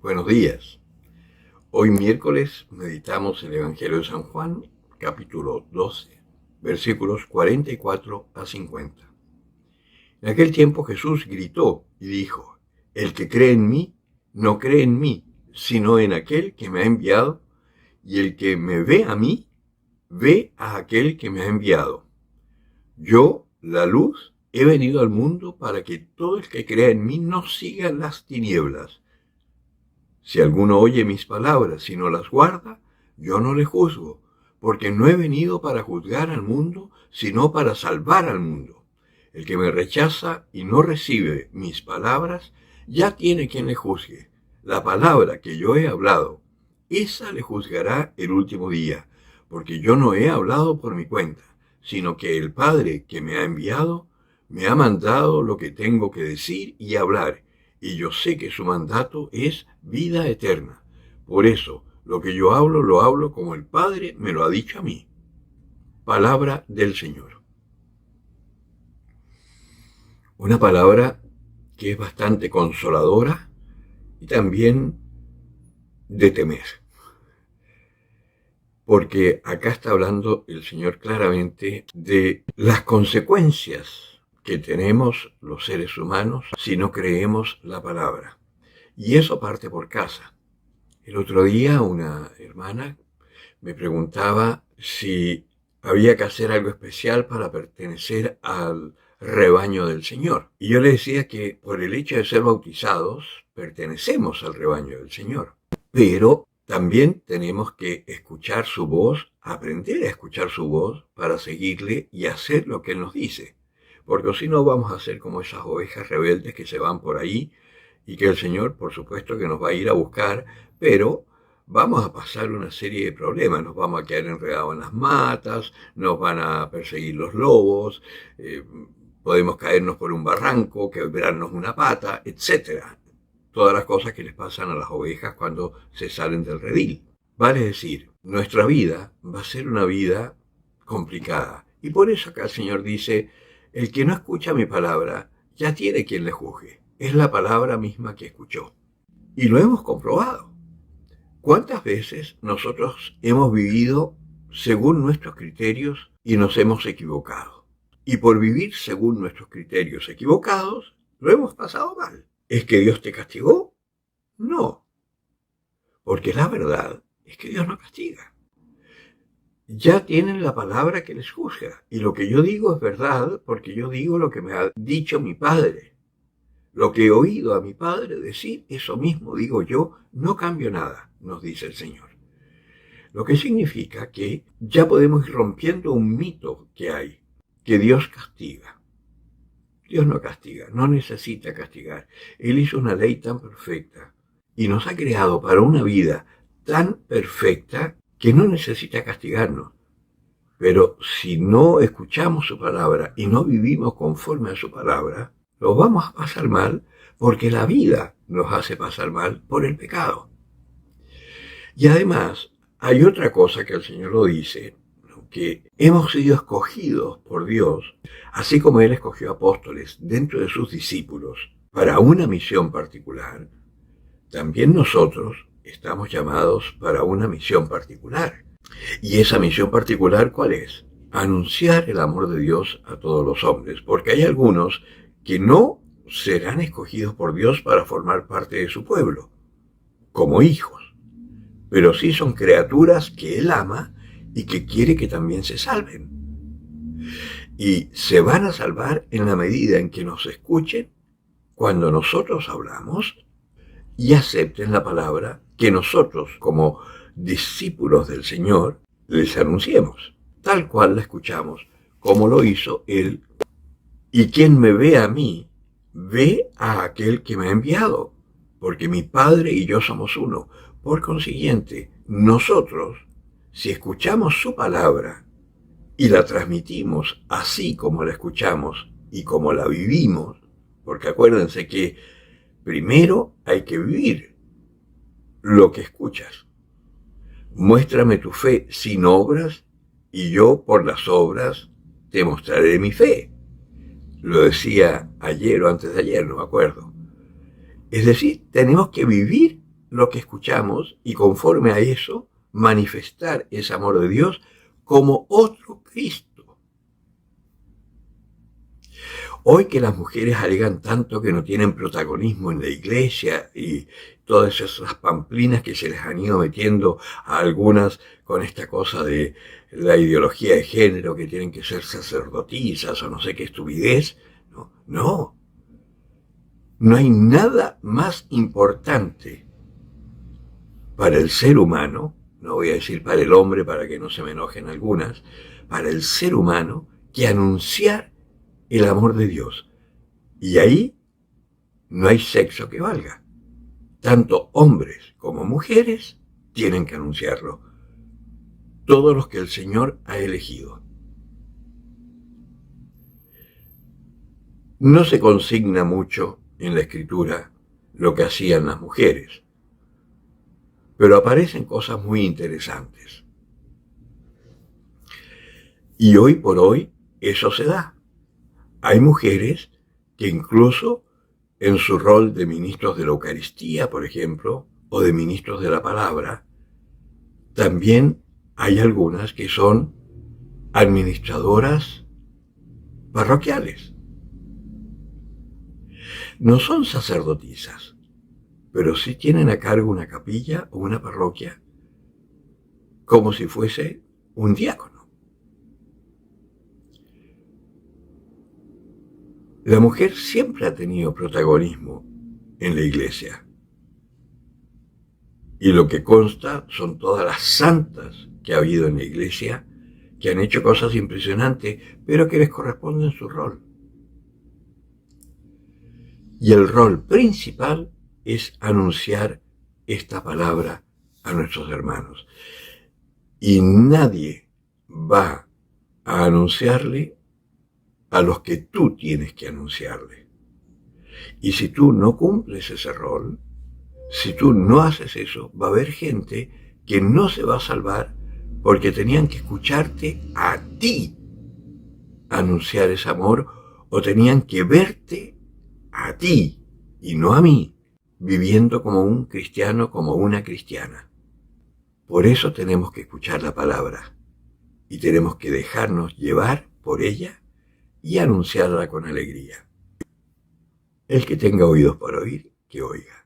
Buenos días. Hoy miércoles meditamos el Evangelio de San Juan, capítulo 12, versículos 44 a 50. En aquel tiempo Jesús gritó y dijo: El que cree en mí, no cree en mí, sino en aquel que me ha enviado, y el que me ve a mí, ve a aquel que me ha enviado. Yo, la luz, he venido al mundo para que todo el que crea en mí no siga las tinieblas. Si alguno oye mis palabras y no las guarda, yo no le juzgo, porque no he venido para juzgar al mundo, sino para salvar al mundo. El que me rechaza y no recibe mis palabras, ya tiene quien le juzgue. La palabra que yo he hablado, esa le juzgará el último día, porque yo no he hablado por mi cuenta, sino que el Padre que me ha enviado, me ha mandado lo que tengo que decir y hablar, y yo sé que su mandato es vida eterna. Por eso, lo que yo hablo, lo hablo como el Padre me lo ha dicho a mí. Palabra del Señor. Una palabra que es bastante consoladora y también de temer. Porque acá está hablando el Señor claramente de las consecuencias que tenemos los seres humanos si no creemos la palabra. Y eso parte por casa. El otro día una hermana me preguntaba si había que hacer algo especial para pertenecer al rebaño del Señor. Y yo le decía que por el hecho de ser bautizados, pertenecemos al rebaño del Señor. Pero también tenemos que escuchar su voz, aprender a escuchar su voz para seguirle y hacer lo que Él nos dice. Porque si no vamos a ser como esas ovejas rebeldes que se van por ahí y que el Señor, por supuesto, que nos va a ir a buscar, pero vamos a pasar una serie de problemas. Nos vamos a quedar enredados en las matas, nos van a perseguir los lobos, podemos caernos por un barranco, quebrarnos una pata, etcétera. Todas las cosas que les pasan a las ovejas cuando se salen del redil. Vale decir, nuestra vida va a ser una vida complicada. Y por eso acá el Señor dice: el que no escucha mi palabra ya tiene quien le juzgue. Es la palabra misma que escuchó. Y lo hemos comprobado. ¿Cuántas veces nosotros hemos vivido según nuestros criterios y nos hemos equivocado? Y por vivir según nuestros criterios equivocados, lo hemos pasado mal. ¿Es que Dios te castigó? No, porque la verdad es que Dios no castiga. Ya tienen la palabra que les juzga, y lo que yo digo es verdad porque yo digo lo que me ha dicho mi Padre. Lo que he oído a mi Padre decir, eso mismo digo yo, no cambio nada, nos dice el Señor. Lo que significa que ya podemos ir rompiendo un mito que hay, que Dios castiga. Dios no castiga, no necesita castigar. Él hizo una ley tan perfecta y nos ha creado para una vida tan perfecta que no necesita castigarnos. Pero si no escuchamos su palabra y no vivimos conforme a su palabra, lo vamos a pasar mal porque la vida nos hace pasar mal por el pecado. Y además, hay otra cosa que el Señor lo dice, que hemos sido escogidos por Dios, así como Él escogió apóstoles dentro de sus discípulos para una misión particular. También nosotros estamos llamados para una misión particular. ¿Y esa misión particular cuál es? Anunciar el amor de Dios a todos los hombres, porque hay algunos que no serán escogidos por Dios para formar parte de su pueblo, como hijos, pero sí son criaturas que Él ama y que quiere que también se salven. Y se van a salvar en la medida en que nos escuchen cuando nosotros hablamos y acepten la palabra que nosotros, como discípulos del Señor, les anunciemos, tal cual la escuchamos, como lo hizo Él. Y quien me ve a mí, ve a aquel que me ha enviado, porque mi Padre y yo somos uno. Por consiguiente, nosotros, si escuchamos su palabra y la transmitimos así como la escuchamos y como la vivimos, porque acuérdense que primero hay que vivir lo que escuchas. Muéstrame tu fe sin obras y yo por las obras te mostraré mi fe. Lo decía ayer o antes de ayer, no me acuerdo. Es decir, tenemos que vivir lo que escuchamos y conforme a eso manifestar ese amor de Dios como otro Cristo. Hoy que las mujeres alegan tanto que no tienen protagonismo en la iglesia y todas esas pamplinas que se les han ido metiendo a algunas con esta cosa de la ideología de género, que tienen que ser sacerdotisas o no sé qué estupidez. No hay nada más importante para el ser humano, no voy a decir para el hombre para que no se me enojen algunas, para el ser humano, que anunciar el amor de Dios. Y ahí no hay sexo que valga. Tanto hombres como mujeres tienen que anunciarlo. Todos los que el Señor ha elegido. No se consigna mucho en la Escritura lo que hacían las mujeres, pero aparecen cosas muy interesantes. Y hoy por hoy eso se da. Hay mujeres que incluso en su rol de ministros de la Eucaristía, por ejemplo, o de ministros de la palabra, también hay algunas que son administradoras parroquiales. No son sacerdotisas, pero sí tienen a cargo una capilla o una parroquia como si fuese un diácono. La mujer siempre ha tenido protagonismo en la iglesia. Y lo que consta son todas las santas que ha habido en la iglesia, que han hecho cosas impresionantes, pero que les corresponde en su rol. Y el rol principal es anunciar esta palabra a nuestros hermanos. Y nadie va a anunciarle a los que tú tienes que anunciarle. Y si tú no cumples ese rol, si tú no haces eso, va a haber gente que no se va a salvar porque tenían que escucharte a ti anunciar ese amor, o tenían que verte a ti y no a mí, viviendo como un cristiano, como una cristiana. Por eso tenemos que escuchar la palabra y tenemos que dejarnos llevar por ella y anunciarla con alegría. El que tenga oídos para oír, que oiga.